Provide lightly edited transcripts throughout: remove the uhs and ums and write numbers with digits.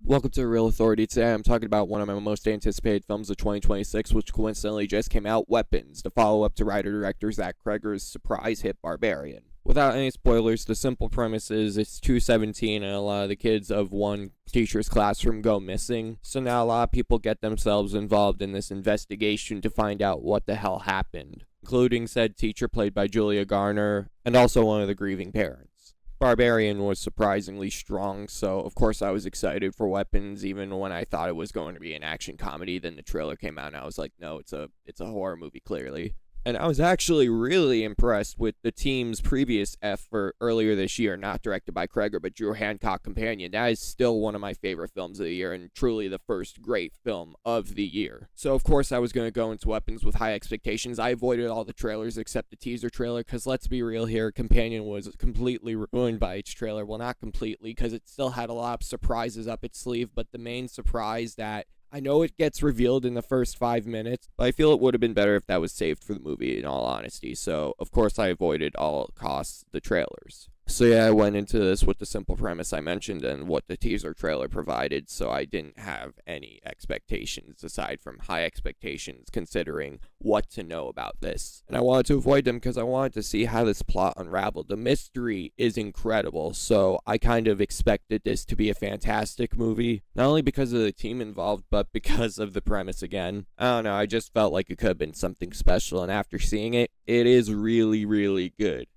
Welcome to Real Authority. Today I'm talking about one of my most anticipated films of 2026, which coincidentally just came out, Weapons, the follow-up to writer-director Zach Cregger's surprise hit Barbarian. Without any spoilers, the simple premise is it's 217 and a lot of the kids of one teacher's classroom go missing. So now a lot of people get themselves involved in this investigation to find out what the hell happened, including said teacher played by Julia Garner and also one of the grieving parents. Barbarian was surprisingly strong, so of course I was excited for Weapons, even when I thought it was going to be an action comedy. Then the trailer came out and I was like, no, it's a horror movie, clearly. And I was actually really impressed with the team's previous effort earlier this year, not directed by Cregger, but Drew Hancock Companion. That is still one of my favorite films of the year and truly the first great film of the year. So, of course, I was going to go into Weapons with high expectations. I avoided all the trailers except the teaser trailer because, let's be real here, Companion was completely ruined by its trailer. Well, not completely, because it still had a lot of surprises up its sleeve, but the main surprise that I know it gets revealed in the first 5 minutes, but I feel it would have been better if that was saved for the movie, in all honesty. So, of course, I avoided all costs the trailers. So yeah, I went into this with the simple premise I mentioned and what the teaser trailer provided, so I didn't have any expectations aside from high expectations considering what to know about this. And I wanted to avoid them because I wanted to see how this plot unraveled. The mystery is incredible, so I kind of expected this to be a fantastic movie, not only because of the team involved, but because of the premise again. I don't know, I just felt like it could have been something special, and after seeing it, it is really, really good.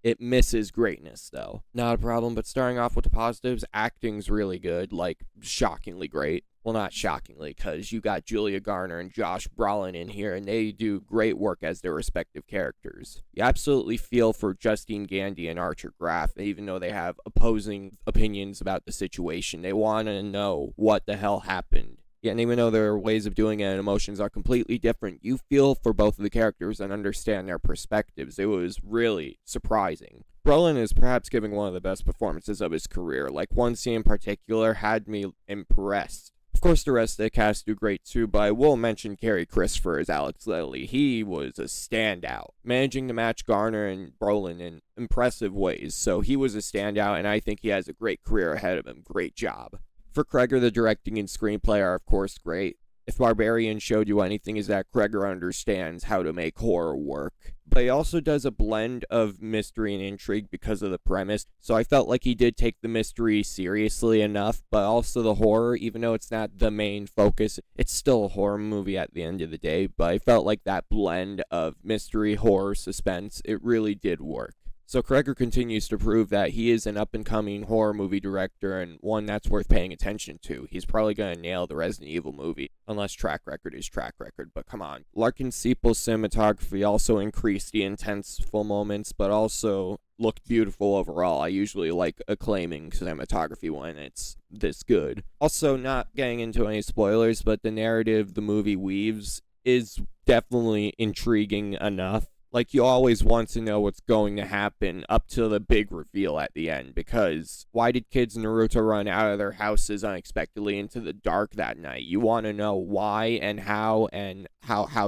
It misses greatness, though. Not a problem, but starting off with the positives, acting's really good, like, shockingly great. Well, not shockingly, because you got Julia Garner and Josh Brolin in here, and they do great work as their respective characters. You absolutely feel for Justine Gandy and Archer Graff, even though they have opposing opinions about the situation. They want to know what the hell happened. Yeah, and even though their ways of doing it and emotions are completely different, you feel for both of the characters and understand their perspectives. It was really surprising. Brolin is perhaps giving one of the best performances of his career. Like, one scene in particular had me impressed. Of course, the rest of the cast do great too, but I will mention Kerry Christopher as Alex Lilly. He was a standout, managing to match Garner and Brolin in impressive ways. So he was a standout, and I think he has a great career ahead of him. Great job. For Cregger, the directing and screenplay are, of course, great. If Barbarian showed you anything, is that Cregger understands how to make horror work. But he also does a blend of mystery and intrigue because of the premise, so I felt like he did take the mystery seriously enough, but also the horror, even though it's not the main focus, it's still a horror movie at the end of the day, but I felt like that blend of mystery, horror, suspense, it really did work. So Cregger continues to prove that he is an up-and-coming horror movie director and one that's worth paying attention to. He's probably going to nail the Resident Evil movie, unless track record is track record, but come on. Larkin Siepel's cinematography also increased the intenseful moments, but also looked beautiful overall. I usually like acclaiming cinematography when it's this good. Also, not getting into any spoilers, but the narrative the movie weaves is definitely intriguing enough. Like, you always want to know what's going to happen up to the big reveal at the end, because why did kids Naruto run out of their houses unexpectedly into the dark that night? You want to know why and how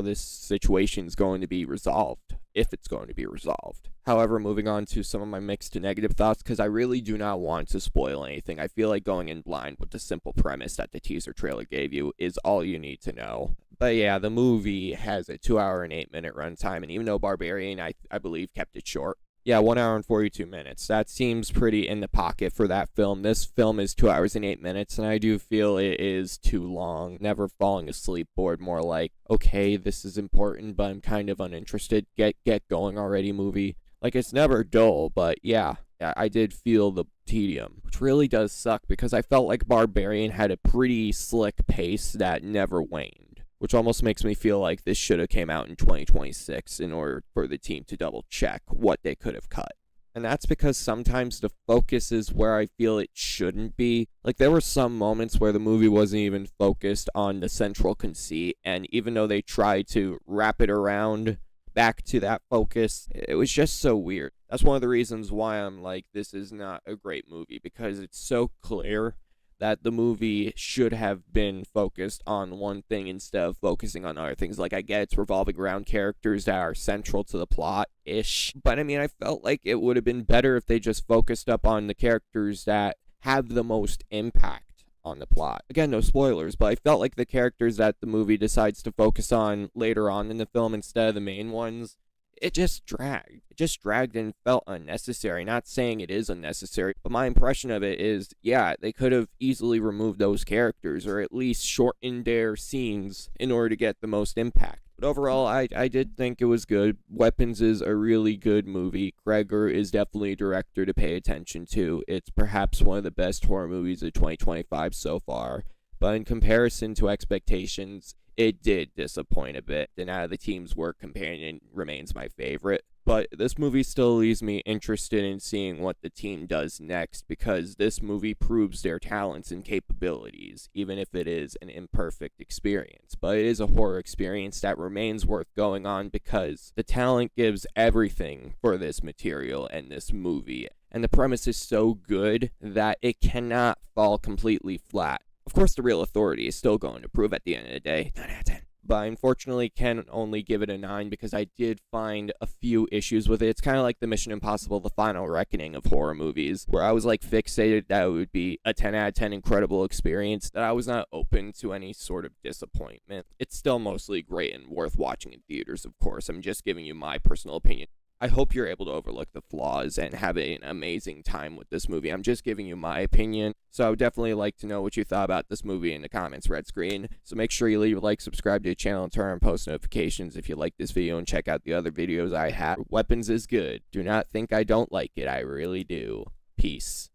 this situation's going to be resolved, if it's going to be resolved. However, moving on to some of my mixed to negative thoughts, because I really do not want to spoil anything. I feel like going in blind with the simple premise that the teaser trailer gave you is all you need to know. But yeah, the movie has a 2 hour and 8 minute runtime, and even though Barbarian, I believe, kept it short. Yeah, 1 hour and 42 minutes. That seems pretty in the pocket for that film. This film is 2 hours and 8 minutes, and I do feel it is too long. Never falling asleep bored, more like, okay, this is important, but I'm kind of uninterested. Get going already, movie. Like, it's never dull, but yeah, I did feel the tedium, which really does suck because I felt like Barbarian had a pretty slick pace that never waned, which almost makes me feel like this should have came out in 2026 in order for the team to double check what they could have cut. And that's because sometimes the focus is where I feel it shouldn't be. Like, there were some moments where the movie wasn't even focused on the central conceit, and even though they tried to wrap it around back to that focus, it was just so weird. That's one of the reasons why I'm like, this is not a great movie, because it's so clear that the movie should have been focused on one thing instead of focusing on other things. Like, I get it's revolving around characters that are central to the plot-ish, but I mean, I felt like it would have been better if they just focused up on the characters that have the most impact on the plot. Again, no spoilers, but I felt like the characters that the movie decides to focus on later on in the film instead of the main ones, it just dragged. It just dragged and felt unnecessary. Not saying it is unnecessary, but my impression of it is, yeah, they could have easily removed those characters or at least shortened their scenes in order to get the most impact. But overall, I did think it was good. Weapons is a really good movie. Cregger is definitely a director to pay attention to. It's perhaps one of the best horror movies of 2025 so far. But in comparison to expectations, it did disappoint a bit, and out of the team's work, Companion remains my favorite. But this movie still leaves me interested in seeing what the team does next, because this movie proves their talents and capabilities, even if it is an imperfect experience. But it is a horror experience that remains worth going on because the talent gives everything for this material and this movie. And the premise is so good that it cannot fall completely flat. Of course, the real authority is still going to prove at the end of the day 9 out of 10. But I unfortunately can only give it a 9 because I did find a few issues with it. It's kind of like the Mission Impossible The Final Reckoning of horror movies, where I was like fixated that it would be a 10 out of 10 incredible experience, that I was not open to any sort of disappointment. It's still mostly great and worth watching in theaters, of course. I'm just giving you my personal opinion. I hope you're able to overlook the flaws and have an amazing time with this movie. I'm just giving you my opinion, so I would definitely like to know what you thought about this movie in the comments, Red Screen. So make sure you leave a like, subscribe to the channel, and turn on post notifications if you like this video, and check out the other videos I have. Weapons is good. Do not think I don't like it. I really do. Peace.